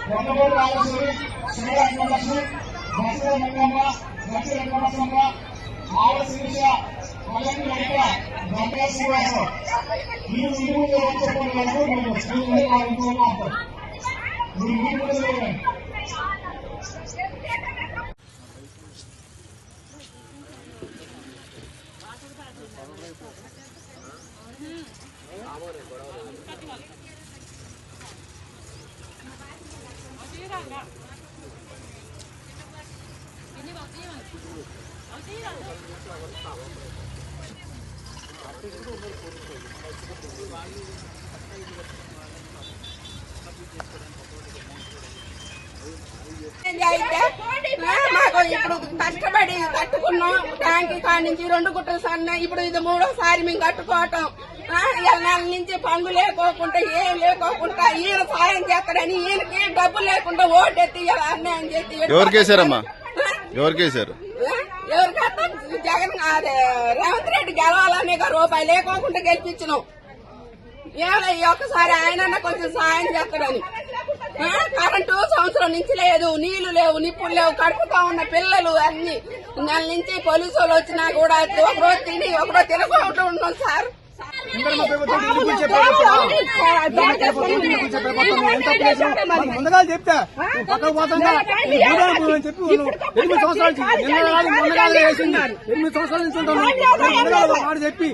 కొండమూరు రాజేశ్వరి, శ్రీరంగలక్ష్మి, దశర మంగమ్మ, దశర వెంకటమ్మ, ఆల శిరీష, కళ్యాణి లలిత, దండ శ్రీనివాసరావు. మీరు ఇంటి ముందు చెప్పిన వరకు మీరు స్కూల్ మీరు ఇంటి ముందు లేదండి. మాకు ఇప్పుడు కష్టపడి కట్టుకున్నాం. ట్యాంక్ కాడి నుంచి 2 గుట్టలు సన్న, ఇప్పుడు ఇది 3వ సారి మేము కట్టుకోవటం. 7 నెలల నుంచి పనులు లేకోకుండా ఏం లేకోకుండా ఈయన సాయం చేస్తాడని ఈయనకి డబ్బులు లేకుండా ఓటెత్తి ఇలా అన్యాయం చేసి ఎవరికేసారమ్మా? ఎవరికేసారు? ఎవరికైతే జగన్ రేవంత్ రెడ్డి గెలవాలని రూపాయి లేకోకుండా గెలిపించినాం. ఏమైనా ఈ ఒక్కసారి ఆయన కొంచెం సాయం చేస్తాడని. కరెంటు సంవత్సరం నుంచి లేదు, నీళ్లు లేవు, నిప్పులు లేవు, కడుపుతా ఉన్న పిల్లలు అన్ని నెల నుంచి పోలీసు వాళ్ళు వచ్చినా కూడా ఒకరోజు తిని ఒకరోజు తినకుండా ఉన్నాం సార్. ముందుగా చెప్తా పక్కకు పోతుందా చెప్పి 8 సంవత్సరాల వేసింది. 8 సంవత్సరాల నుంచి ఉంటాను మాట చెప్పి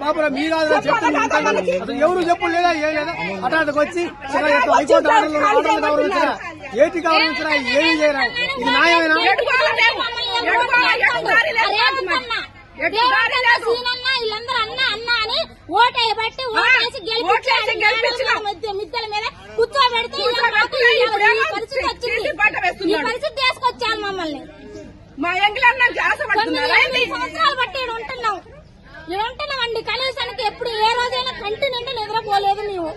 బాబు మీరు చెప్తాను. అసలు ఎవరు చెప్పు లేదా ఏం లేదా హఠాత్తుకు వచ్చి హైకోర్టు ఆర్డర్లు గౌరవించరా, ఏటి గౌరవించరా, ఏమీ చేయరా. ఇది న్యాయమేనా? వీళ్ళందరూ అన్నా అన్నా అని ఓటేయబట్టి ఓటేసి మిద్దెల మీద కూర్చోబెడితే పరిస్థితి వచ్చింది. ఈ పరిస్థితి తీసుకొచ్చాను మమ్మల్ని. మా ఎంగిలన్న 9 సంవత్సరాలు బట్టి ఇక్కడ ఉంటున్నామండి. కనీసానికి ఎప్పుడు ఏ రోజైనా కంటి నిండి నిద్రపోలేదు మేము.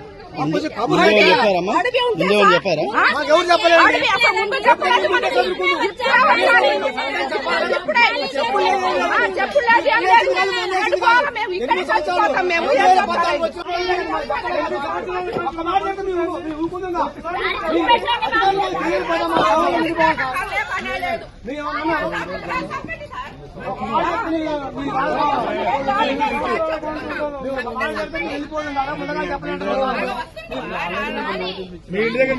మీ ఇంటి దగ్గర